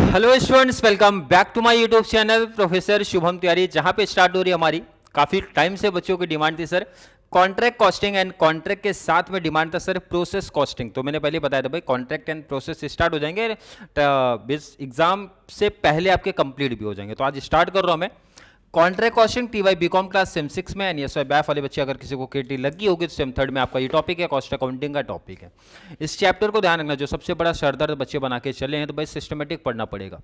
Hello students, welcome back to my YouTube channel professor Shubham Tiwari. जहां पे start हो रही है हमारी काफ़ी टाइम से बच्चों की डिमांड थी sir contract costing and contract के साथ में डिमांड था सर प्रोसेस कॉस्टिंग। तो मैंने पहले बताया था भाई कॉन्ट्रैक्ट एंड प्रोसेस स्टार्ट हो जाएंगे एग्जाम से पहले आपके कंप्लीट भी हो जाएंगे। तो आज स्टार्ट कर रहा हूं मैं contract costing T Y BCom class sem 6 में एंड एस वाई बैफ वाले बच्चे अगर किसी को केटी लगी होगी तो सेम 3 में आपका ये टॉपिक है, कॉस्ट अकाउंटिंग का टॉपिक है। इस चैप्टर को ध्यान रखना, जो सबसे बड़ा सरदर्द बच्चे बना के चले हैं तो भाई सिस्टमेटिक पढ़ना पड़ेगा।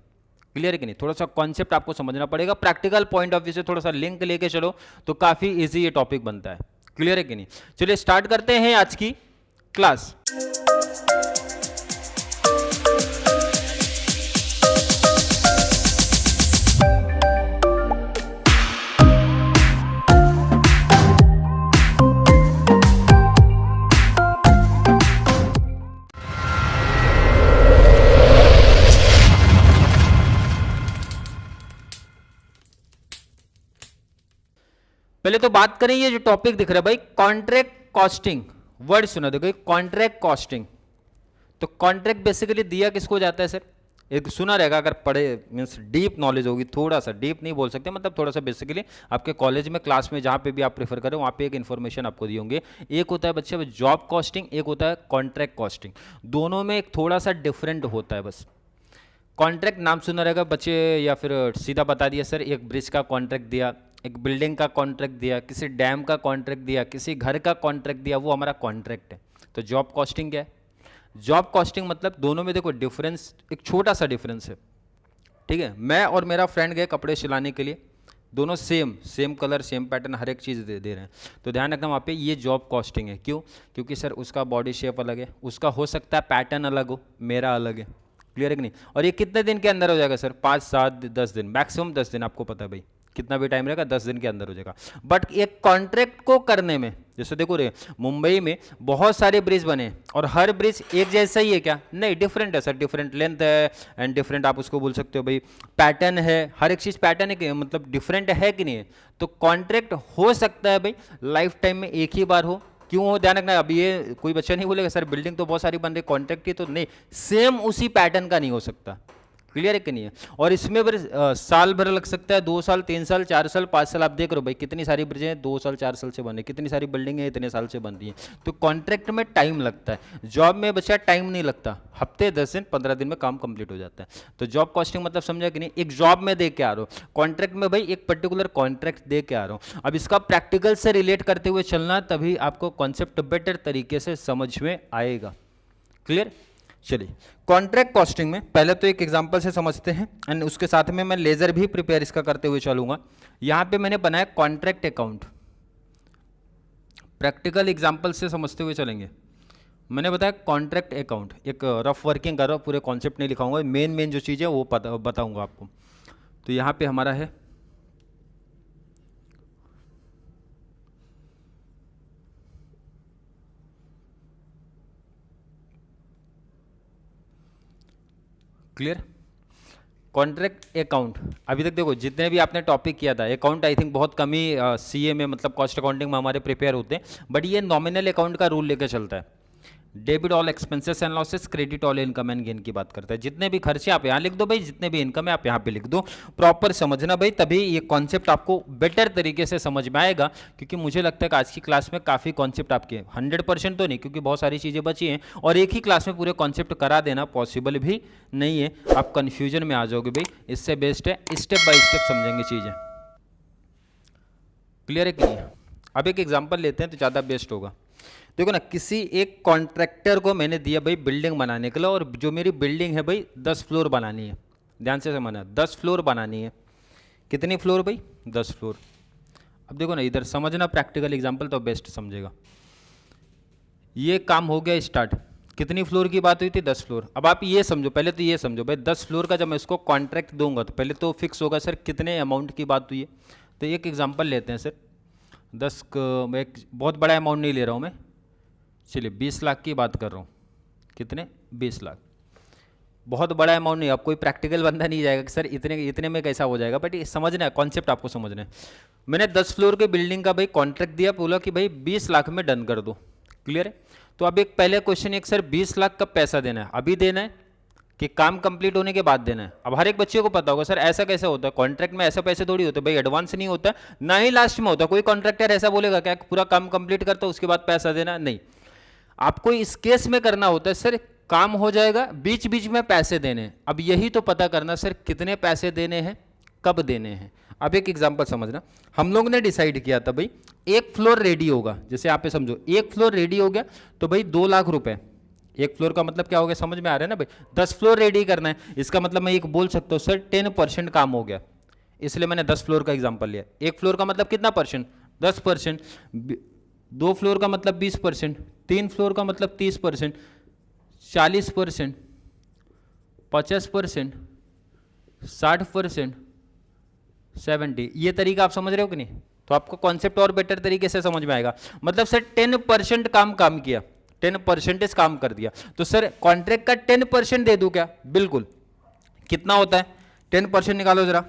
क्लियर है कि नहीं? थोड़ा सा कॉन्सेप्ट आपको समझना पड़ेगा, प्रैक्टिकल पॉइंट ऑफ व्यू से थोड़ा सा लिंक लेके चलो तो काफी इजी ये टॉपिक बनता है। क्लियर है कि नहीं? चलिए स्टार्ट करते हैं आज की क्लास। पहले तो बात करें, ये जो टॉपिक दिख रहा है भाई कॉन्ट्रैक्ट कॉस्टिंग, वर्ड सुना देखो कॉन्ट्रैक्ट कॉस्टिंग। तो कॉन्ट्रैक्ट बेसिकली दिया किसको जाता है सर? एक सुना रहेगा, अगर पढ़े मीन्स डीप नॉलेज होगी, थोड़ा सा डीप नहीं बोल सकते, मतलब थोड़ा सा बेसिकली आपके कॉलेज में क्लास में जहाँ पे भी आप प्रेफर करें वहाँ पे एक इन्फॉर्मेशन आपको दी होंगे। एक होता है बच्चे जॉब कॉस्टिंग, एक होता है कॉन्ट्रैक्ट कॉस्टिंग। दोनों में एक थोड़ा सा डिफरेंट होता है बस। कॉन्ट्रैक्ट नाम सुना रहेगा बच्चे, या फिर सीधा बता दिया सर एक ब्रिज का कॉन्ट्रैक्ट दिया, एक बिल्डिंग का कॉन्ट्रैक्ट दिया, किसी डैम का कॉन्ट्रैक्ट दिया, किसी घर का कॉन्ट्रैक्ट दिया, वो हमारा कॉन्ट्रैक्ट है। तो जॉब कॉस्टिंग क्या है? जॉब कॉस्टिंग मतलब दोनों में देखो डिफरेंस, एक छोटा सा डिफरेंस है। ठीक है, मैं और मेरा फ्रेंड गए कपड़े सिलाने के लिए, दोनों सेम कलर सेम पैटर्न हर एक चीज़ दे रहे हैं, तो ध्यान रखना वहाँ पे ये जॉब कॉस्टिंग है। क्यों? क्योंकि सर उसका बॉडी शेप अलग है, उसका हो सकता है पैटर्न अलग हो, मेरा अलग है। क्लियर है कि नहीं? और ये कितने दिन के अंदर हो जाएगा सर? 5, 7, 10 दिन, मैक्सिमम 10 दिन। आपको पता है भाई कितना भी टाइम रहेगा, 10 दिन के अंदर हो जाएगा। बट एक कॉन्ट्रैक्ट को करने में, जैसे देखो रे मुंबई में बहुत सारे ब्रिज बने और हर ब्रिज एक जैसा ही है क्या? नहीं, डिफरेंट है सर, डिफरेंट लेंथ है एंड डिफरेंट आप उसको बोल सकते हो भाई पैटर्न है, हर एक चीज़ पैटर्न है कि मतलब डिफरेंट है कि नहीं है? तो कॉन्ट्रैक्ट हो सकता है भाई लाइफ टाइम में एक ही बार हो। क्यों हो? ध्यान रखना। अभी ये कोई बच्चा नहीं बोलेगा सर बिल्डिंग तो बहुत सारी बन रही, कॉन्ट्रैक्ट की तो नहीं, सेम उसी पैटर्न का नहीं हो सकता। क्लियर है कि नहीं है? और इसमें साल भर लग सकता है, 2 साल, 3 साल, 4 साल, 5 साल। आप देख रहे हो भाई कितनी सारी ब्रिजें हैं 2 साल 4 साल से बन रही, कितनी सारी बिल्डिंगें इतने साल से बन रही हैं। तो कॉन्ट्रैक्ट में टाइम लगता है, जॉब में बच्चा टाइम नहीं लगता, हफ्ते 10 दिन 15 दिन में काम कंप्लीट हो जाता है। तो जॉब कॉस्टिंग मतलब समझा कि नहीं? एक जॉब में दे के आ रहा हो, कॉन्ट्रैक्ट में भाई एक पर्टिकुलर कॉन्ट्रैक्ट दे के आ रहा हूँ। अब इसका प्रैक्टिकल से रिलेट करते हुए चलना, तभी आपको कॉन्सेप्ट बेटर तरीके से समझ में आएगा। क्लियर? चलिए कॉन्ट्रैक्ट कॉस्टिंग में पहले तो एक एग्जांपल से समझते हैं एंड उसके साथ में मैं लेजर भी प्रिपेयर इसका करते हुए चलूंगा। यहाँ पे मैंने बनाया कॉन्ट्रैक्ट अकाउंट, प्रैक्टिकल एग्जांपल से समझते हुए चलेंगे। मैंने बताया कॉन्ट्रैक्ट अकाउंट, एक रफ वर्किंग कर रहा हूँ, पूरे कॉन्सेप्ट नहीं लिखाऊंगा, मेन जो चीज़ है वो बताऊंगा आपको। तो यहाँ पे हमारा है क्लियर कॉन्ट्रैक्ट अकाउंट। अभी तक देखो जितने भी आपने टॉपिक किया था अकाउंट, आई थिंक बहुत कम ही सीए में मतलब कॉस्ट अकाउंटिंग में हमारे प्रिपेयर होते हैं, बट ये नॉमिनल अकाउंट का रूल लेकर चलता है। Debit all expenses and losses, credit all income and gain की बात करता है। जितने भी खर्चे आप यहाँ लिख दो भाई, जितने भी इनकम है आप यहाँ पे लिख दो, प्रॉपर समझना भाई, तभी ये कॉन्सेप्ट आपको बेटर तरीके से समझ में आएगा। क्योंकि मुझे लगता है कि आज की क्लास में काफ़ी कॉन्सेप्ट आपके 100% तो नहीं, क्योंकि बहुत सारी चीज़ें बची हैं और एक ही क्लास में पूरे कॉन्सेप्ट करा देना पॉसिबल भी नहीं है, आप कन्फ्यूजन में आ जाओगे भाई। इससे बेस्ट है स्टेप बाय स्टेप समझेंगे चीज़ें। क्लियर है कि नहीं? अब एक एग्जाम्पल लेते हैं तो ज़्यादा बेस्ट होगा। देखो ना, किसी एक कॉन्ट्रैक्टर को मैंने दिया भाई बिल्डिंग बनाने के लिए, और जो मेरी बिल्डिंग है भाई 10 फ्लोर बनानी है। ध्यान से समझना, 10 फ्लोर बनानी है। कितनी फ्लोर भाई? 10 फ्लोर। अब देखो ना, इधर समझना, प्रैक्टिकल एग्जांपल तो बेस्ट समझेगा। ये काम हो गया स्टार्ट। कितनी फ्लोर की बात हुई थी? 10 फ्लोर। अब आप ये समझो, पहले तो ये समझो भाई 10 फ्लोर का जब मैं इसको कॉन्ट्रैक्ट दूंगा तो पहले तो फिक्स होगा सर कितने अमाउंट की बात हुई है। तो एक एग्जाम्पल लेते हैं सर, 10 मैं एक बहुत बड़ा अमाउंट नहीं ले रहा हूँ मैं, चलिए 20 लाख की बात कर रहा हूँ। कितने? 20 लाख। बहुत बड़ा अमाउंट नहीं, अब कोई प्रैक्टिकल बंदा नहीं जाएगा कि सर इतने में कैसा हो जाएगा, बट ये समझना है, कॉन्सेप्ट आपको समझना है। मैंने 10 फ्लोर के बिल्डिंग का भाई कॉन्ट्रैक्ट दिया, बोला कि भाई 20 लाख में डन कर दो। क्लियर है? तो अब एक पहले क्वेश्चन, एक सर 20 लाख कब पैसा देना है? अभी देना है कि काम कंप्लीट होने के बाद देना है। अब हर एक बच्चे को पता होगा सर ऐसा कैसे होता है, कॉन्ट्रैक्ट में ऐसे पैसे थोड़ी होते भाई, एडवांस नहीं होता ना ही लास्ट में होता। कोई कॉन्ट्रैक्टर ऐसा बोलेगा क्या पूरा काम कंप्लीट करता उसके बाद पैसा देना, नहीं। आपको इस केस में करना होता है सर काम हो जाएगा, बीच बीच में पैसे देने। अब यही तो पता करना सर कितने पैसे देने हैं, कब देने हैं। अब एक एग्जांपल समझना, हम लोग ने डिसाइड किया था भाई एक फ्लोर रेडी होगा, जैसे आप समझो एक फ्लोर रेडी हो गया तो भाई 2 लाख रुपए। एक फ्लोर का मतलब क्या हो गया, समझ में आ रहा है ना भाई, 10 फ्लोर रेडी करना है। इसका मतलब मैं एक बोल सकता हूँ सर 10% काम हो गया, इसलिए मैंने 10 फ्लोर का एग्जांपल लिया। एक फ्लोर का मतलब कितना परसेंट, 10%। 2 फ्लोर का मतलब 20%, 3 फ्लोर का मतलब 30%, 40%, 50%, 60%, 70। ये तरीका आप समझ रहे हो कि नहीं? तो आपको कॉन्सेप्ट और बेटर तरीके से समझ में आएगा। मतलब सर 10% काम किया, 10% काम कर दिया, तो सर कॉन्ट्रैक्ट का 10% दे दूं क्या? बिल्कुल। कितना होता है 10% निकालो जरा,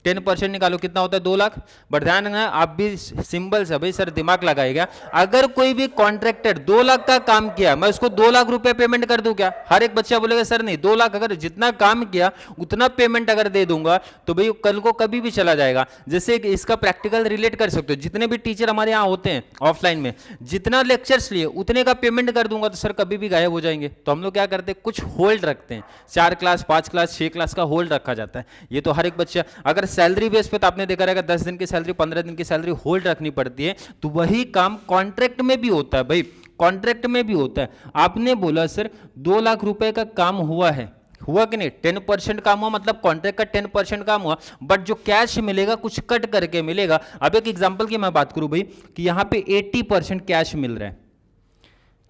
10% निकालो कितना होता है 2 लाख। बट ध्यान रखना आप भी सिंबल से भाई सर दिमाग लगाएगा, अगर कोई भी कॉन्ट्रैक्टर 2 लाख का काम किया मैं उसको 2 लाख रुपए पेमेंट कर दूं क्या? हर एक बच्चा बोलेगा सर नहीं, 2 लाख अगर जितना काम किया उतना पेमेंट अगर दे दूंगा तो भाई कल को कभी भी चला जाएगा। जैसे इसका प्रैक्टिकल रिलेट कर सकते हो, जितने भी टीचर हमारे यहाँ होते हैं ऑफलाइन में, जितना लेक्चर्स लिए उतने का पेमेंट कर दूंगा तो सर कभी भी गायब हो जाएंगे। तो हम लोग क्या करते हैं, कुछ होल्ड रखते हैं, 4 क्लास 5 क्लास 6 क्लास का होल्ड रखा जाता है। ये तो हर एक बच्चा, अगर सैलरी बेस पे तो आपने देखा रहेगा 10 दिन की सैलरी 15 दिन की सैलरी होल्ड रखनी पड़ती है, तो वही काम कॉन्ट्रैक्ट में भी होता है भाई, कॉन्ट्रैक्ट में भी होता है। आपने बोला सर 2 लाख रुपए का काम हुआ है, हुआ कि नहीं? 10% काम हुआ मतलब कॉन्ट्रैक्ट का 10% काम हुआ, बट जो कैश मिलेगा कुछ कट करके मिलेगा। अब एक एग्जांपल की मैं बात करूं भाई कि यहां पे 80% कैश मिल रहा है,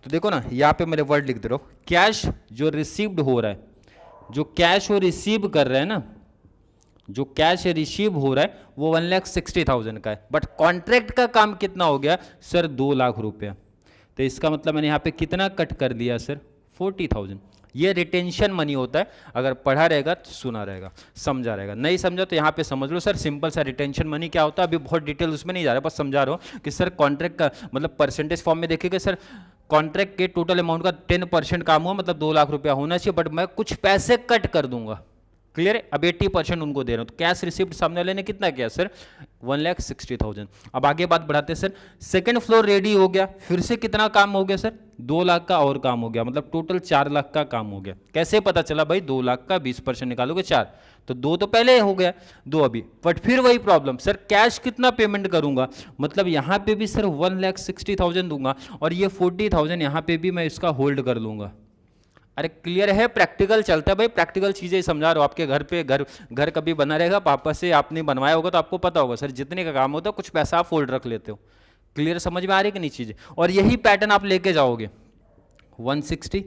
तो देखो ना यहां पे मेरे वर्ड लिख दे रहा हूं, कैश जो रिसीव्ड हो रहा है, जो कैश वो रिसीव कर रहे हैं ना, जो कैश रिसीव हो रहा है वो 1,60,000 का है, बट कॉन्ट्रैक्ट का काम कितना हो गया सर 2 लाख रुपया। तो इसका मतलब मैंने यहाँ पे कितना कट कर दिया सर 40,000। ये रिटेंशन मनी होता है, अगर पढ़ा रहेगा तो सुना रहेगा, समझा रहेगा, नहीं समझा तो यहाँ पे समझ लो सर सिंपल सा रिटेंशन मनी क्या होता है। अभी बहुत डिटेल उसमें नहीं जा रहा, बस समझा रहा हूँ कि सर कॉन्ट्रैक्ट का मतलब परसेंटेज फॉर्म में देखिएगा सर, कॉन्ट्रैक्ट के टोटल अमाउंट का 10% काम हुआ मतलब 2 लाख रुपया होना चाहिए, बट मैं कुछ पैसे कट कर दूंगा। क्लियर है? अब 80% उनको दे रहा हूं, तो कैश रिसिप्ट सामने वाले ने कितना किया सर 1,60,000। अब आगे बात बढ़ाते हैं सर, सेकंड फ्लोर रेडी हो गया, फिर से कितना काम हो गया सर 2 लाख का और काम हो गया, मतलब टोटल 4 लाख का काम हो गया। कैसे पता चला भाई? 2 लाख का 20% निकालोगे 4, तो 2 तो पहले हो गया, 2 अभी। बट फिर वही प्रॉब्लम सर, कैश कितना पेमेंट करूंगा, मतलब यहां पे भी सर 1,60,000 दूंगा और ये 40,000 यहां पे भी मैं इसका होल्ड कर लूंगा। अरे क्लियर है? प्रैक्टिकल चलता है भाई, प्रैक्टिकल चीजें समझा रहा हूं। आपके घर पे घर कभी बना रहेगा, पापा से आपने बनवाया होगा तो आपको पता होगा सर जितने का काम होता है कुछ पैसा आप फोल्ड रख लेते हो। क्लियर समझ में आ रही कि नहीं चीजें? और यही पैटर्न आप लेके जाओगे, 160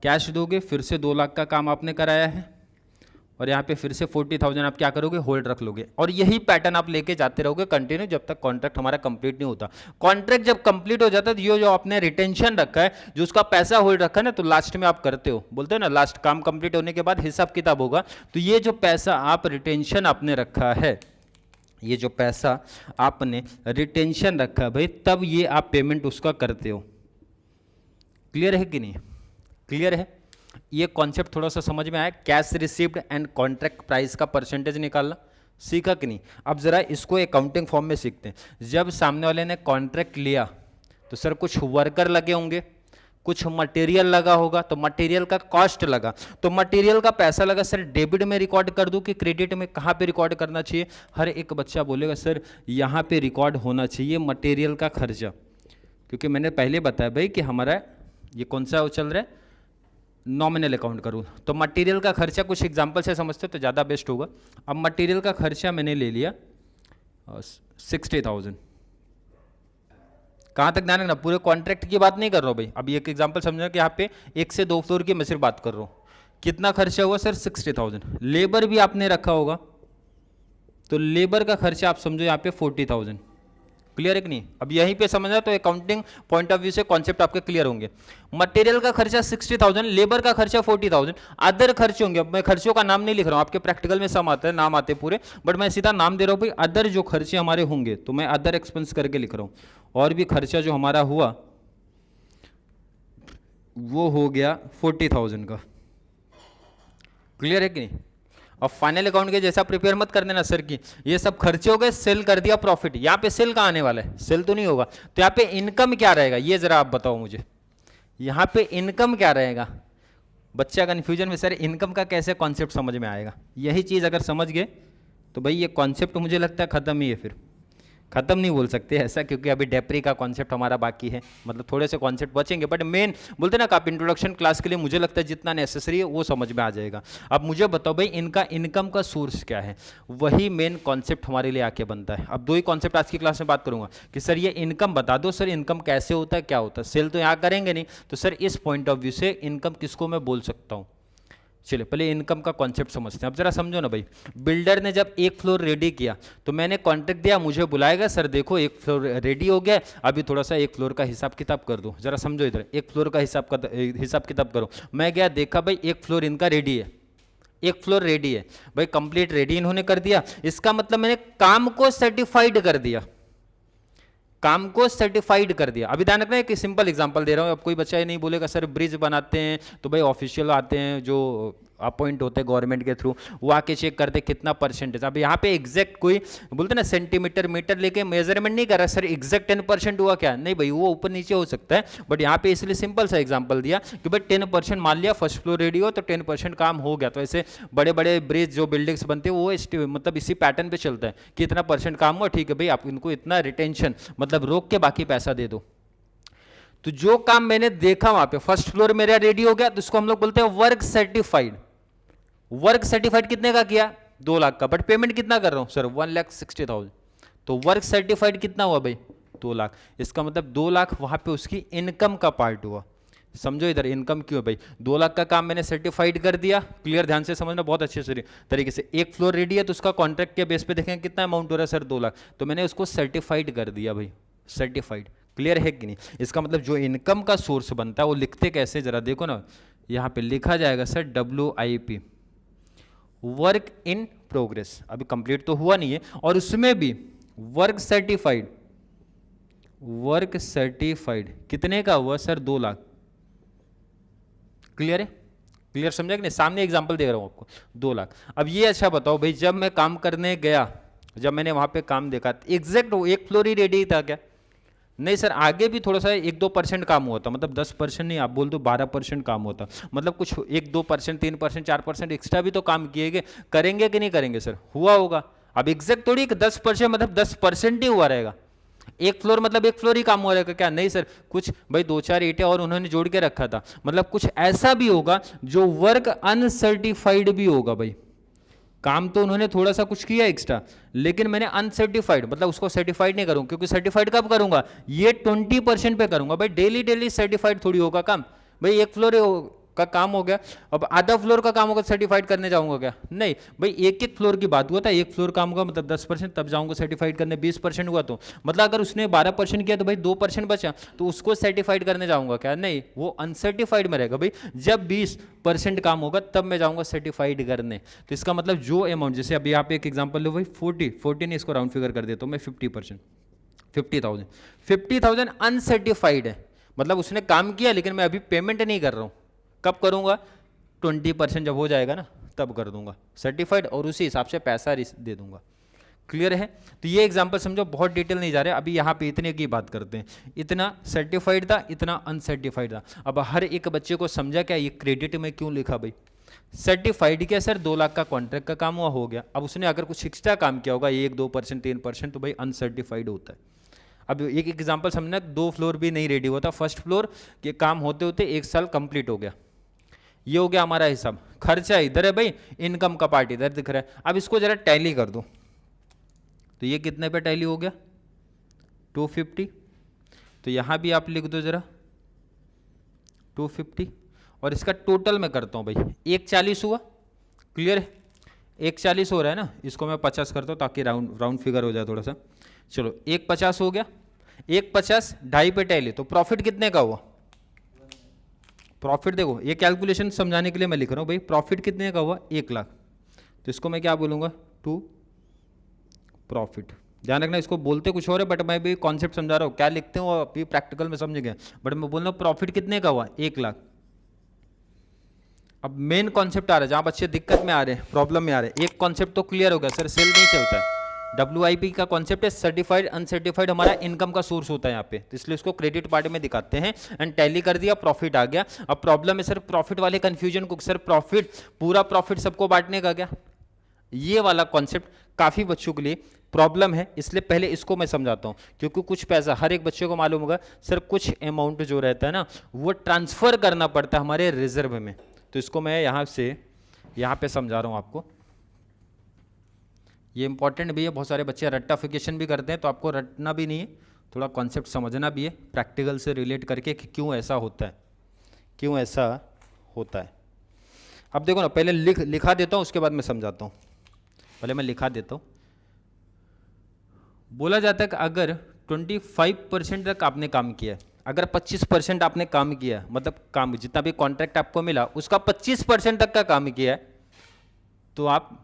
कैश दोगे, फिर से 2 लाख का काम आपने कराया है और यहाँ पे फिर से 40,000 आप क्या करोगे होल्ड रख लोगे, और यही पैटर्न आप लेके जाते रहोगे कंटिन्यू जब तक कॉन्ट्रैक्ट हमारा कंप्लीट नहीं होता। कॉन्ट्रैक्ट जब कंप्लीट हो जाता है तो ये जो आपने रिटेंशन रखा है, जो उसका पैसा होल्ड रखा है ना, तो लास्ट में आप करते हो, बोलते हैं ना लास्ट काम कंप्लीट होने के बाद हिसाब किताब होगा, तो ये जो पैसा आप रिटेंशन आपने रखा है, ये जो पैसा आपने रिटेंशन रखा है भाई, तब ये आप पेमेंट उसका करते हो। क्लियर है कि नहीं? क्लियर है? ये कॉन्सेप्ट थोड़ा सा समझ में आया? Cash received and contract price का परसेंटेज निकालना सीखा कि नहीं? अब जरा इसको अकाउंटिंग फॉर्म में सीखते हैं। जब सामने वाले ने कॉन्ट्रैक्ट लिया तो सर कुछ वर्कर लगे होंगे, कुछ मटेरियल लगा होगा, तो मटेरियल का कॉस्ट लगा, तो मटेरियल का पैसा लगा, सर डेबिट में रिकॉर्ड कर दूं कि क्रेडिट में? कहाँ पे रिकॉर्ड करना चाहिए? हर एक बच्चा बोलेगा सर यहाँ पे रिकॉर्ड होना चाहिए मटेरियल का खर्चा, क्योंकि मैंने पहले बताया भाई कि हमारा ये कौन सा वो चल रहा है, नॉमिनल अकाउंट करूँ, तो मटेरियल का खर्चा कुछ एग्जांपल से समझते तो ज़्यादा बेस्ट होगा। अब मटेरियल का खर्चा मैंने ले लिया 60,000। कहाँ तक ध्यान रखना, पूरे कॉन्ट्रैक्ट की बात नहीं कर रहा हूँ भाई, अभी एक एग्जांपल समझना कि यहाँ पे 1 से 2 फ्लोर की मैं सिर्फ बात कर रहा हूँ। कितना खर्चा हुआ सर 60,000। लेबर भी आपने रखा होगा, तो लेबर का खर्चा आप समझो यहाँ पे 40,000। क्लियर है कि नहीं? अब यहीं पे समझना, तो अकाउंटिंग पॉइंट ऑफ व्यू से कॉन्सेप्ट आपके क्लियर होंगे। मटेरियल का खर्चा 60,000, लेबर का खर्चा 40,000, अदर खर्चे होंगे। अब मैं खर्चों का नाम नहीं लिख रहा हूं, आपके प्रैक्टिकल में सम आता है, नाम आते पूरे, बट मैं सीधा नाम दे रहा हूं भाई, अदर जो खर्चे हमारे होंगे, तो मैं अदर एक्सपेंस करके लिख रहा हूं। और भी खर्चा जो हमारा हुआ वो हो गया 40,000 का। क्लियर है कि नहीं? और फाइनल अकाउंट के जैसा प्रिपेयर मत कर देना सर की ये सब खर्चे हो गए, सेल कर दिया प्रॉफिट। यहाँ पे सेल कहाँ आने वाला है? सेल तो नहीं होगा। तो यहाँ पे इनकम क्या रहेगा ये जरा आप बताओ मुझे, यहाँ पे इनकम क्या रहेगा? बच्चा कंफ्यूजन में, सर इनकम का कैसे कॉन्सेप्ट समझ में आएगा? यही चीज़ अगर समझ गए तो भाई ये कॉन्सेप्ट मुझे लगता है ख़त्म ही है, फिर ख़त्म नहीं बोल सकते ऐसा, क्योंकि अभी डेप्री का कॉन्सेप्ट हमारा बाकी है, मतलब थोड़े से कॉन्सेप्ट बचेंगे, बट मेन बोलते ना कि आप इंट्रोडक्शन क्लास के लिए मुझे लगता है जितना नेसेसरी है वो समझ में आ जाएगा। अब मुझे बताओ भाई इनका इनकम का सोर्स क्या है, वही मेन कॉन्सेप्ट हमारे लिए आके बनता है। अब दो ही कॉन्सेप्ट आज की क्लास में बात करूंगा कि सर ये इनकम बता दो, सर इनकम कैसे होता है, क्या होता है। सेल तो यहाँ करेंगे नहीं, तो सर इस पॉइंट ऑफ व्यू से इनकम किसको मैं बोल सकता हूँ। चलिए पहले इनकम का कॉन्सेप्ट समझते हैं। अब जरा समझो ना भाई, बिल्डर ने जब एक फ्लोर रेडी किया तो मैंने कॉन्ट्रैक्ट दिया, मुझे बुलाएगा, सर देखो एक फ्लोर रेडी हो गया, अभी थोड़ा सा एक फ्लोर का हिसाब किताब कर दो। जरा समझो इधर, एक फ्लोर का हिसाब किताब करो। मैं गया, देखा भाई एक फ्लोर इनका रेडी है, एक फ्लोर रेडी है भाई, कंप्लीट रेडी इन्होंने कर दिया। इसका मतलब मैंने काम को सर्टिफाइड कर दिया, काम को सर्टिफाइड कर दिया। अभी ध्यान रखना, एक सिंपल एग्जांपल दे रहा हूं, अब कोई बच्चा ये नहीं बोलेगा सर ब्रिज बनाते हैं तो भाई ऑफिशियल आते हैं जो अपॉइंट होते हैं गवर्नमेंट के थ्रू, वो आके चेक करते कितना परसेंटेज। अब यहाँ पे एग्जैक्ट कोई बोलते ना सेंटीमीटर मीटर लेके मेजरमेंट नहीं कर रहा सर एग्जैक्ट 10% हुआ क्या, नहीं भाई वो ऊपर नीचे हो सकता है, बट यहाँ पे इसलिए सिंपल सा एग्जांपल दिया कि भाई 10% मान लिया फर्स्ट फ्लोर रेडी हो तो 10% काम हो गया। तो ऐसे बड़े बड़े ब्रिज जो बिल्डिंग्स बनते हैं वो मतलब इसी पैटर्न पे चलता है कि इतना परसेंट काम हुआ, ठीक है भाई आप इनको इतना रिटेंशन मतलब रोक के बाकी पैसा दे दो। तो जो काम मैंने देखा वहां पे फर्स्ट फ्लोर मेरा रेडी हो गया, तो इसको हम लोग बोलते हैं वर्क सर्टिफाइड। वर्क सर्टिफाइड कितने का किया? 2 लाख का, बट पेमेंट कितना कर रहा हूं सर? 1,60,000। तो वर्क सर्टिफाइड कितना हुआ भाई? 2 लाख। इसका मतलब 2 लाख वहां पे उसकी इनकम का पार्ट हुआ। समझो इधर इनकम क्यों है भाई, 2 लाख का काम मैंने सर्टिफाइड कर दिया। क्लियर, ध्यान से समझना बहुत अच्छे से तरीके से। एक फ्लोर रेडी है तो उसका कॉन्ट्रैक्ट के बेस पे देखेंगे कितना अमाउंट हो रहा है सर 2 लाख, तो मैंने उसको सर्टिफाइड कर दिया भाई, सर्टिफाइड। क्लियर है कि नहीं? इसका मतलब जो इनकम का सोर्स बनता है वो लिखते कैसे जरा देखो ना, यहाँ पे लिखा जाएगा sir WIP, work in progress. अभी कंप्लीट तो हुआ नहीं है, और उसमें भी वर्क सर्टिफाइड, वर्क सर्टिफाइड कितने का हुआ सर? 2 लाख। क्लियर है? क्लियर समझा कि नहीं? सामने एग्जांपल दे रहा हूं आपको, 2 लाख। अब ये अच्छा बताओ भाई, जब मैं काम करने गया, जब मैंने वहां पे काम देखा एग्जैक्ट एक फ्लोर ही रेडी था क्या? नहीं सर, आगे भी थोड़ा सा 1-2% काम हुआ था, मतलब 10% नहीं, आप बोल दो 12% काम होता, मतलब कुछ 1-2%, 3%, 4% एक्स्ट्रा भी तो काम किए गए। करेंगे कि नहीं करेंगे सर? हुआ होगा। अब एग्जैक्ट थोड़ी 10% मतलब 10% ही हुआ रहेगा। एक फ्लोर मतलब एक फ्लोर ही काम हो रहेगा क्या? नहीं सर, कुछ भाई 2-4 ईंटें और उन्होंने जोड़ के रखा था, मतलब कुछ ऐसा भी होगा जो वर्क अनसर्टिफाइड भी होगा भाई। काम तो उन्होंने थोड़ा सा कुछ किया एक्स्ट्रा, लेकिन मैंने अनसर्टिफाइड मतलब उसको सर्टिफाइड नहीं करूंगा, क्योंकि सर्टिफाइड कब करूंगा? ये 20% पे करूंगा भाई, डेली डेली सर्टिफाइड थोड़ी होगा काम भाई। एक फ्लोर का काम हो गया, अब आधा फ्लोर का काम होगा सर्टिफाइड करने जाऊंगा क्या? नहीं भाई, एक एक फ्लोर की बात हुआ था, एक फ्लोर काम होगा मतलब 10%, तब जाऊंगा सर्टिफाइड करने। 20% हुआ तो मतलब अगर उसने 12% किया तो भाई 2% बचा, तो उसको सर्टिफाइड करने जाऊंगा क्या? नहीं, वो अनसर्टिफाइड में रहेगा भाई। जब 20% काम होगा तब मैं जाऊंगा सर्टिफाइड करने। तो इसका मतलब जो अमाउंट, जैसे अभी आप एक एग्जाम्पल लो भाई, 40 नहीं, इसको राउंड फिगर कर देता हूँ मैं, 50%, 50,000 अनसर्टिफाइड है, मतलब उसने काम किया लेकिन मैं अभी पेमेंट नहीं कर रहा हूँ। कब करूंगा? 20% जब हो जाएगा ना तब कर दूंगा सर्टिफाइड, और उसी हिसाब से पैसा दे दूंगा। क्लियर है? तो ये एग्जांपल समझो, बहुत डिटेल नहीं जा रहे, अभी यहाँ पे इतने की बात करते हैं। इतना सर्टिफाइड था, इतना अनसर्टिफाइड था। अब हर एक बच्चे को समझा क्या ये क्रेडिट में क्यों लिखा भाई? सर्टिफाइड क्या सर? 2 लाख का कॉन्ट्रैक्ट का काम हुआ, हो गया। अब उसने अगर कुछ एक्स्ट्रा काम किया होगा 1-2%, 3%, तो भाई अनसर्टिफाइड होता है। अब एक एग्जांपल समझना, 2 फ्लोर भी नहीं रेडी हुआ था, फर्स्ट फ्लोर के काम होते होते 1 साल कंप्लीट हो गया। ये हो गया हमारा हिसाब। खर्चा इधर है भाई, इनकम का पार्ट इधर दिख रहा है। अब इसको जरा टैली कर दो, तो ये कितने पे टैली हो गया? 250। तो यहां भी आप लिख दो जरा 250, और इसका टोटल मैं करता हूं भाई, 140 हुआ। क्लियर है? 140 हो रहा है ना, इसको मैं 50 करता हूं ताकि राउंड फिगर हो जाए थोड़ा सा। चलो 150 हो गया, 150 2.5 पे टैली, तो प्रॉफिट कितने का हुआ? प्रॉफिट देखो, ये कैलकुलेशन समझाने के लिए मैं लिख रहा हूँ भाई, प्रॉफिट कितने का हुआ? 1 लाख। तो इसको मैं क्या बोलूँगा? To profit. ध्यान रखना, इसको बोलते कुछ और है, बट मैं भी कॉन्सेप्ट समझा रहा हूँ, क्या लिखते हो अभी प्रैक्टिकल में समझ गए, बट मैं बोल रहा हूँ प्रॉफिट कितने का हुआ? 1 लाख। अब मेन कॉन्सेप्ट आ रहा है जहां बच्चे दिक्कत में आ रहे हैं, प्रॉब्लम में आ रहे हैं। एक कॉन्सेप्ट तो क्लियर हो गया सर, सेल नहीं चलता है। WIP का कॉन्सेप्ट है सर्टिफाइड अनसर्टिफाइड हमारा इनकम का सोर्स होता है यहाँ पे, तो इसलिए उसको क्रेडिट पार्ट में दिखाते हैं। एंड टैली कर दिया, प्रॉफिट आ गया। अब प्रॉब्लम है सर प्रॉफिट वाले कंफ्यूजन को, सर प्रॉफिट पूरा प्रॉफिट सबको बांटने का क्या, ये वाला कॉन्सेप्ट काफी बच्चों के लिए प्रॉब्लम है, इसलिए पहले इसको मैं समझाता हूं। क्योंकि कुछ पैसा हर एक बच्चे को मालूम होगा सर, कुछ अमाउंट जो रहता है ना वो ट्रांसफर करना पड़ता है हमारे रिजर्व में, तो इसको मैं यहां पे समझा रहा हूं आपको। ये इंपॉर्टेंट भी है, बहुत सारे बच्चे रट्टाफिकेशन भी करते हैं, तो आपको रटना भी नहीं है, थोड़ा कॉन्सेप्ट समझना भी है प्रैक्टिकल से रिलेट करके कि क्यों ऐसा होता है, क्यों ऐसा होता है। अब देखो ना, पहले लिखा देता हूं, उसके बाद मैं समझाता हूं। पहले मैं लिखा देता हूं। बोला जाता है कि अगर 25% तक आपने काम किया है, अगर 25% आपने काम किया, मतलब काम जितना भी कॉन्ट्रैक्ट आपको मिला उसका 25% तक का काम किया है, तो आप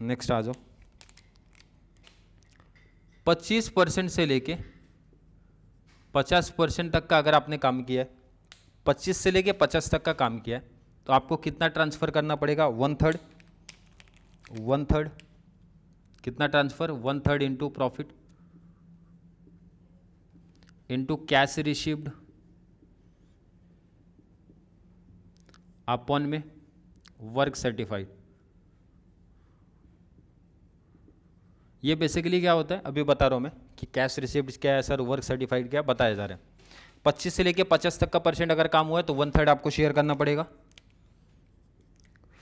नेक्स्ट आ जाओ। 25% से लेके 50% तक का अगर आपने काम किया है, 25 से लेके 50 तक का काम किया है, तो आपको कितना ट्रांसफर करना पड़ेगा, 1/3। 1/3 कितना transfer, 1/3 into profit into cash received upon में वर्क सर्टिफाइड। ये बेसिकली क्या होता है अभी बता रहा हूं मैं कि कैश रिसीव्ड क्या है सर, वर्क सर्टिफाइड क्या बताया जा रहा है। 25 से लेके 50 तक का परसेंट अगर काम हुआ है तो 1/3 आपको शेयर करना पड़ेगा।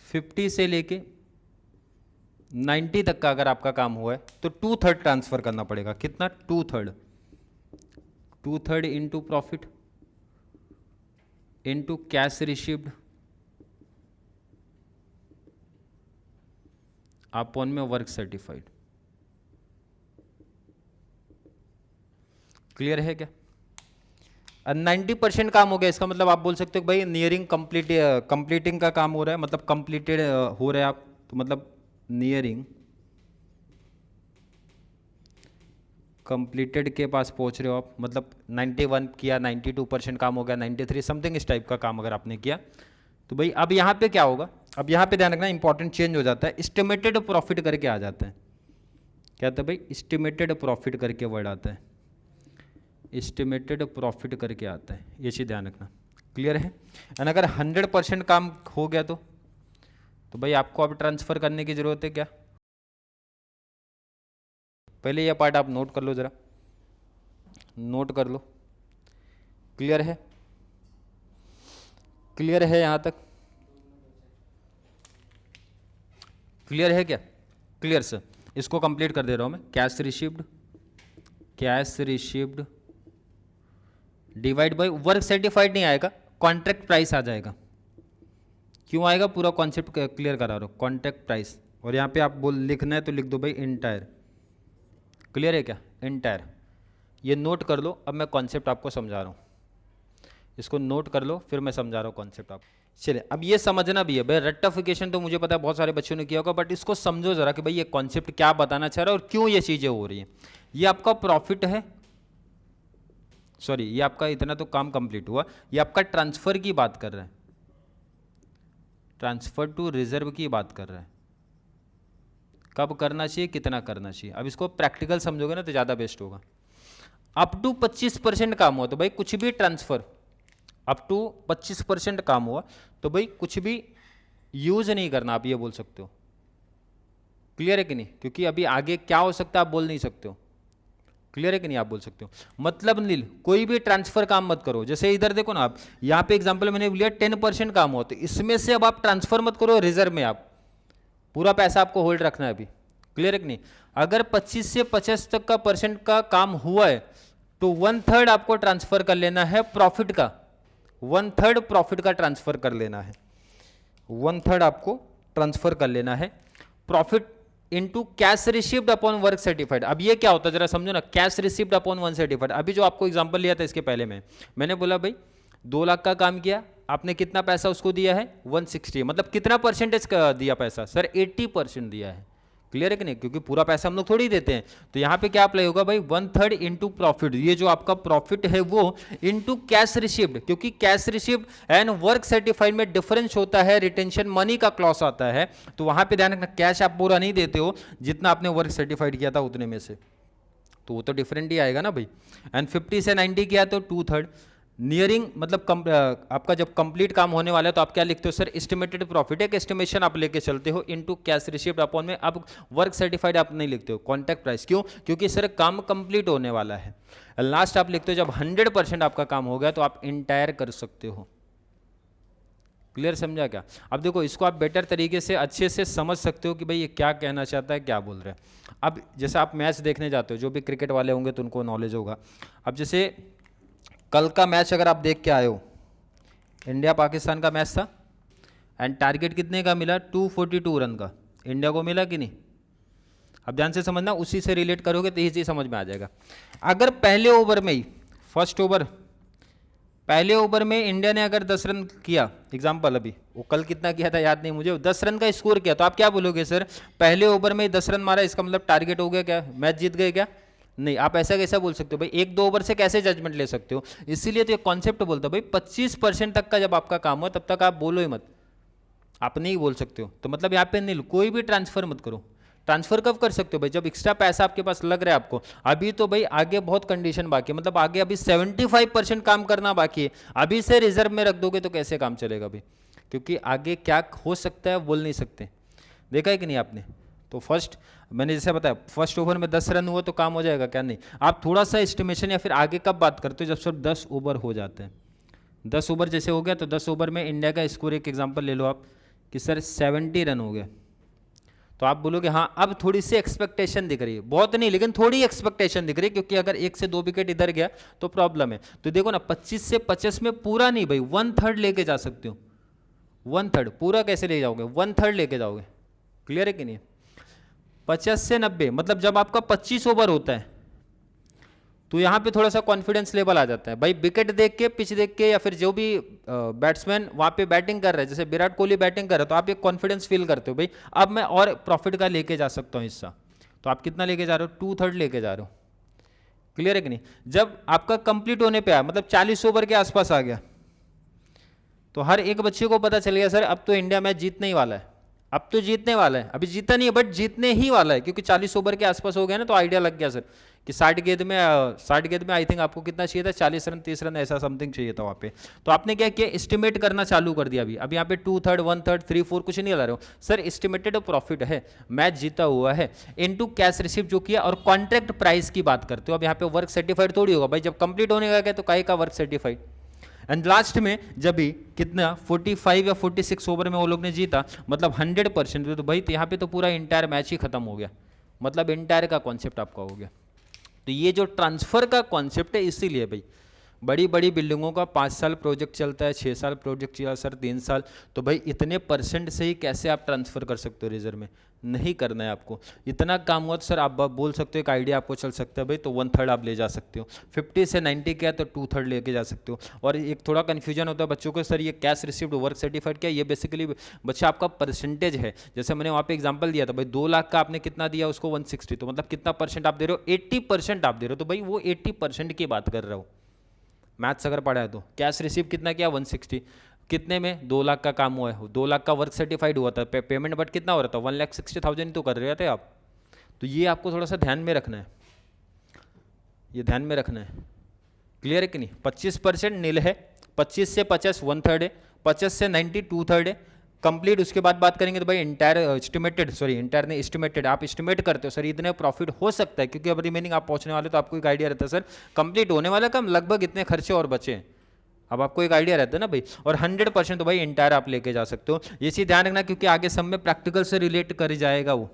50 से लेके 90 तक का अगर आपका काम हुआ है तो 2/3 ट्रांसफर करना पड़ेगा। कितना, 2/3। 2/3 into profit into cash received upon में वर्क सर्टिफाइड। क्लियर है क्या? 90% काम हो गया, इसका मतलब आप बोल सकते हो भाई नियरिंग कंप्लीटिंग का काम हो रहा है, मतलब कंप्लीटेड हो रहा है आप, तो मतलब नियरिंग कंप्लीटेड के पास पहुंच रहे हो आप, मतलब 91 किया, 92% काम हो गया, 93 समथिंग इस टाइप का काम अगर आपने किया, तो भाई अब यहाँ पे क्या होगा, अब यहाँ पे ध्यान रखना इंपॉर्टेंट चेंज हो जाता है, एस्टिमेटेड प्रॉफिट करके आ जाता है। क्या आता है भाई, एस्टिमेटेड प्रॉफिट करके वर्ड आता है, एस्टिमेटेड प्रॉफिट करके आता है, ये चीज़ ध्यान रखना। क्लियर है? एंड अगर 100% काम हो गया तो भाई आपको अब ट्रांसफर करने की जरूरत है क्या? पहले यह पार्ट आप नोट कर लो, जरा नोट कर लो। क्लियर है? क्लियर है यहां तक? क्लियर है क्या? क्लियर सर, इसको कंप्लीट कर दे रहा हूं मैं। Cash received divide by work certified नहीं आएगा, कॉन्ट्रैक्ट प्राइस आ जाएगा। क्यों आएगा, पूरा कॉन्सेप्ट क्लियर करा रहा हूं, कॉन्ट्रैक्ट प्राइस, और यहां पे आप लिखना है तो लिख दो भाई इंटायर। क्लियर है क्या? इंटायर। ये नोट कर लो, अब मैं कॉन्सेप्ट आपको समझा रहा हूँ, इसको नोट कर लो, फिर मैं समझा रहा हूँ कॉन्सेप्ट आपको। चलिए, अब ये समझना भी है भाई, रेक्टिफिकेशन तो मुझे पता है बहुत सारे बच्चों ने किया होगा, बट इसको समझो जरा कि भाई ये कॉन्सेप्ट क्या बताना चाह रहा है और क्यों ये चीज़ें हो रही हैं। ये आपका प्रॉफिट है, सॉरी ये आपका इतना तो काम कंप्लीट हुआ, ये आपका ट्रांसफर की बात कर रहा है, ट्रांसफर टू रिजर्व की बात कर रहा है। कब करना चाहिए, कितना करना चाहिए, अब इसको प्रैक्टिकल समझोगे ना तो ज़्यादा बेस्ट होगा। अप टू 25% काम हुआ तो भाई कुछ भी ट्रांसफर, अप टू 25% काम हुआ तो भाई कुछ भी यूज नहीं करना, आप ये बोल सकते हो। क्लियर है कि नहीं? क्योंकि अभी आगे क्या हो सकता है आप बोल नहीं सकते हो। क्लियर है कि नहीं? आप बोल सकते हो, मतलब नील कोई भी ट्रांसफर काम मत करो। जैसे इधर देखो ना, आप यहाँ पे एग्जांपल मैंने लिया 10% काम हुआ, तो इसमें से अब आप ट्रांसफर मत करो रिजर्व में, आप पूरा पैसा आपको होल्ड रखना है अभी। क्लियर है कि नहीं? अगर 25 से 50 तक का परसेंट का काम हुआ है तो 1/3 आपको ट्रांसफर कर लेना है प्रॉफिट का, 1/3 प्रॉफिट का ट्रांसफर कर लेना है, 1/3 आपको ट्रांसफर कर लेना है profit into cash received upon work certified. अब ये क्या होता है जरा समझो ना, cash received upon one certified. अभी जो आपको एग्जांपल लिया था इसके पहले में, मैंने बोला भाई 2 लाख का काम किया, आपने कितना पैसा उसको दिया है 160, मतलब कितना परसेंटेज का दिया पैसा सर 80% दिया है। क्लियर है कि नहीं, क्योंकि पूरा पैसा हम लोग थोड़ी देते हैं। तो यहाँ पे क्या अप्लाई होगा भाई 1/3 इंटू प्रॉफिट, ये जो आपका प्रॉफिट है वो इंटू कैश रिसीव्ड, क्योंकि cash received and work certified में डिफरेंस होता है, रिटेंशन मनी का क्लॉज आता है। तो वहां पे ध्यान रखना कैश आप पूरा नहीं देते हो, जितना आपने वर्क सर्टिफाइड किया था उतने में से, तो वो तो डिफरेंट ही आएगा ना भाई। एंड 50 से 90 किया तो 2/3 नियरिंग, मतलब आपका जब कंप्लीट काम होने वाला है तो आप क्या लिखते हो सर एस्टिमेटेड प्रॉफिट, एक एस्टिमेशन आप लेके चलते हो इनटू कैश रिसीव्ड अपॉन में। अब वर्क सर्टिफाइड आप नहीं लिखते हो, कॉन्ट्रैक्ट प्राइस, क्यों, क्योंकि सर काम कंप्लीट होने वाला है। लास्ट आप लिखते हो जब 100% आपका काम हो गया तो आप इंटायर कर सकते हो। क्लियर समझा क्या? अब देखो इसको आप बेटर तरीके से अच्छे से समझ सकते हो कि भाई ये क्या कहना चाहता है, क्या बोल रहे हैं। अब जैसे आप मैच देखने जाते हो, जो भी क्रिकेट वाले होंगे तो उनको नॉलेज होगा। अब जैसे कल का मैच अगर आप देख के आए हो, इंडिया पाकिस्तान का मैच था एंड टारगेट कितने का मिला 242 रन का, इंडिया को मिला कि नहीं? अब ध्यान से समझना, उसी से रिलेट करोगे तो ये चीज़ समझ में आ जाएगा। अगर पहले ओवर में ही, फर्स्ट ओवर, पहले ओवर में इंडिया ने अगर 10 रन किया, एग्जाम्पल अभी वो कल कितना किया था याद नहीं मुझे, 10 रन का स्कोर किया, तो आप क्या बोलोगे सर पहले ओवर में 10 रन मारा, इसका मतलब टारगेट हो गया क्या, मैच जीत गए क्या? नहीं, आप ऐसा कैसा बोल सकते हो भाई, 1-2 ओवर से कैसे जजमेंट ले सकते हो? इसीलिए तो ये कॉन्सेप्ट बोलता है भाई 25% तक का जब आपका काम हो तब तक आप बोलो ही मत, आप नहीं बोल सकते हो। तो मतलब यहाँ पे नहीं, कोई भी ट्रांसफर मत करो। ट्रांसफर कब कर सकते हो भाई, जब एक्स्ट्रा पैसा आपके पास लग रहा है आपको। अभी तो भाई आगे बहुत कंडीशन बाकी है, मतलब आगे अभी 75% काम करना बाकी है, अभी से रिजर्व में रख दोगे तो कैसे काम चलेगा भाई, क्योंकि आगे क्या हो सकता है बोल नहीं सकते। देखा है कि नहीं आपने? तो फर्स्ट मैंने जैसे बताया फर्स्ट ओवर में 10 रन हुआ तो काम हो जाएगा क्या? नहीं, आप थोड़ा सा एस्टिमेशन या फिर आगे कब बात करते हो, जब सिर्फ 10 ओवर हो जाते हैं। 10 ओवर जैसे हो गया तो 10 ओवर में इंडिया का स्कोर, एक एग्जांपल ले लो आप कि सर 70 रन हो गया, तो आप बोलोगे हाँ अब थोड़ी सी एक्सपेक्टेशन दिख रही है, बहुत नहीं लेकिन थोड़ी एक्सपेक्टेशन दिख रही है, क्योंकि अगर 1 से 2 विकेट इधर गया तो प्रॉब्लम है। तो देखो ना 25 से 50 में पूरा नहीं भाई, 1/3 लेके जा सकते हो। 1/3 पूरा कैसे ले जाओगे, 1/3 लेके जाओगे। क्लियर है कि नहीं? 50 से 90 मतलब जब आपका 25 ओवर होता है तो यहाँ पे थोड़ा सा कॉन्फिडेंस लेवल आ जाता है भाई, विकेट देख के, पिच देख के, या फिर जो भी बैट्समैन वहाँ पे बैटिंग कर रहे हैं, जैसे विराट कोहली बैटिंग कर रहे हैं तो आप एक कॉन्फिडेंस फील करते हो भाई अब मैं और प्रॉफिट का लेके जा सकता हूँ हिस्सा। तो आप कितना लेके जा रहे हो, 2/3 लेके जा रहे हो। क्लियर है कि नहीं? जब आपका कंप्लीट होने पर आया, मतलब 40 ओवर के आसपास आ गया, तो हर एक बच्चे को पता चल गया सर अब तो इंडिया मैच जीतने ही वाला है, अब तो जीतने वाला है। अभी जीता नहीं है बट जीतने ही वाला है, क्योंकि 40 ओवर के आसपास हो गया ना, तो आइडिया लग गया सर कि 60 गेंद में आई थिंक आपको कितना चाहिए था, 40 रन 30 रन ऐसा समथिंग चाहिए था वहाँ पे। तो आपने क्या किया, एस्टिमेट करना चालू कर दिया। अभी यहाँ पे 2/3 1/3 3/4 कुछ नहीं ला रहे हो सर, एस्टिमेटेड प्रॉफिट है, मैच जीता हुआ है, इनटू कैश रिसीव जो किया, और कॉन्ट्रैक्ट प्राइस की बात करते हो। अब यहाँ पे वर्क सर्टिफाइड थोड़ी होगा भाई, जब कंप्लीट होने का तो काहे का वर्क सर्टिफाइड। एंड लास्ट में जब भी कितना 45 या 46 ओवर में वो लोग ने जीता, मतलब 100%, तो भाई यहाँ पे तो पूरा इंटायर मैच ही खत्म हो गया, मतलब इंटायर का कॉन्सेप्ट आपका हो गया। तो ये जो ट्रांसफर का कॉन्सेप्ट है, इसीलिए भाई बड़ी बड़ी बिल्डिंगों का 5 साल प्रोजेक्ट चलता है, 6 साल प्रोजेक्ट चला सर, 3 साल, तो भाई इतने परसेंट से ही कैसे आप ट्रांसफर कर सकते हो रिजर्व में? नहीं करना है आपको। इतना काम हुआ तो सर आप बोल सकते हो, एक आइडिया आपको चल सकता है भाई, तो 1/3 आप ले जा सकते हो। 50 से 90 क्या तो 2/3 लेके जा सकते हो। और एक थोड़ा कन्फ्यूजन होता है बच्चों को, सर ये कैश रिसीव्ड वर्क सर्टिफाइड क्या, ये बेसिकली बच्चा आपका परसेंटेज है। जैसे मैंने वहाँ पे एग्जांपल दिया था भाई 2 लाख का आपने कितना दिया उसको 160, तो मतलब कितना परसेंट आप दे रहे हो, 80% आप दे रहे हो। तो भाई वो 80% की बात कर रहा हो, मैथ्स अगर पढ़ा है तो। कैश रिसीव कितना किया 160, कितने में 2 लाख का काम हुआ है, 2 लाख का वर्क सर्टिफाइड हुआ था, पेमेंट बट कितना हो रहा था 1,60,000 तो कर रहे थे आप। तो ये आपको थोड़ा सा ध्यान में रखना है, ये ध्यान में रखना है। क्लियर है कि नहीं? 25% नील है, 25 से 50 1/3 है, 50 से 90 2/3 है, कंप्लीट। उसके बाद बात करेंगे तो भाई इंटायर एस्टिमेटेड, सॉरी इंटायर ने एस्टिमेटेड, आप एस्टिमेट करते हो सर इतने प्रॉफिट हो सकता है, क्योंकि अब रिमेनिंग आप पहुंचने वाले तो आपको एक आइडिया रहता है सर कंप्लीट होने वाला कम, लगभग इतने खर्चे और बचे हैं, अब आपको एक आइडिया रहता है ना भाई। और 100% तो भाई इंटायर आप लेके जा सकते हो। ये चीज ध्यान रखना, क्योंकि आगे सब में प्रैक्टिकल से रिलेट कर जाएगा वो।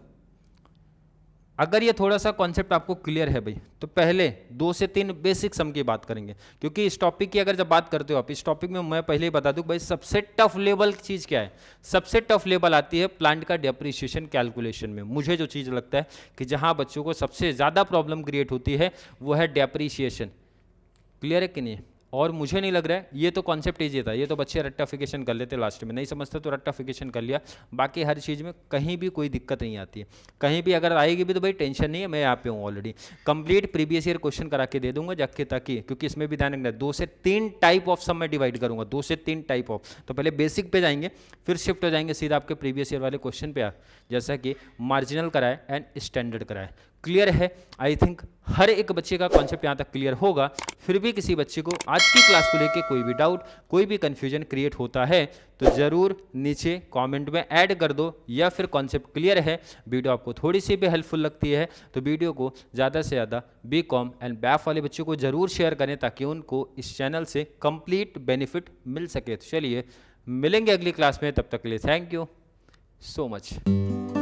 अगर ये थोड़ा सा कॉन्सेप्ट आपको क्लियर है भाई, तो पहले 2 से 3 बेसिक सम की बात करेंगे, क्योंकि इस टॉपिक की अगर जब बात करते हो आप, इस टॉपिक में मैं पहले ही बता दूं भाई, सबसे टफ लेवल चीज़ क्या है? सबसे टफ लेवल आती है प्लांट का डेप्रिसिएशन कैलकुलेशन में। मुझे जो चीज़ लगता है कि जहां बच्चों को सबसे ज़्यादा प्रॉब्लम क्रिएट होती है वो है डेप्रिसिएशन। क्लियर है कि नहीं? और मुझे नहीं लग रहा है, ये तो कॉन्सेप्ट ईजी था, ये तो बच्चे रट्टाफिकेशन कर लेते लास्ट में, नहीं समझते तो रट्टाफिकेशन कर लिया, बाकी हर चीज़ में कहीं भी कोई दिक्कत नहीं आती है। कहीं भी अगर आएगी भी तो भाई टेंशन नहीं है, मैं यहाँ पे हूँ already, complete previous year question करा के दे दूंगा जाके, ताकि क्योंकि इसमें भी ध्यान रखना है 2 से 3 टाइप ऑफ सम में डिवाइड करूंगा, 2 से 3 टाइप ऑफ। तो पहले बेसिक पे जाएंगे, फिर शिफ्ट हो जाएंगे सीधा आपके प्रीवियस ईयर वाले क्वेश्चन पे, जैसा कि मार्जिनल कराए एंड स्टैंडर्ड कराए। क्लियर है? आई थिंक हर एक बच्चे का कॉन्सेप्ट यहाँ तक क्लियर होगा। फिर भी किसी बच्चे को आज की क्लास को लेके कोई भी डाउट, कोई भी कंफ्यूजन क्रिएट होता है तो ज़रूर नीचे कमेंट में ऐड कर दो, या फिर कॉन्सेप्ट क्लियर है, वीडियो आपको थोड़ी सी भी हेल्पफुल लगती है तो वीडियो को ज़्यादा से ज़्यादा बीकॉम एंड बैफ वाले बच्चों को ज़रूर शेयर करें, ताकि उनको इस चैनल से कंप्लीट बेनिफिट मिल सके। तो चलिए मिलेंगे अगली क्लास में, तब तक के लिए थैंक यू सो मच।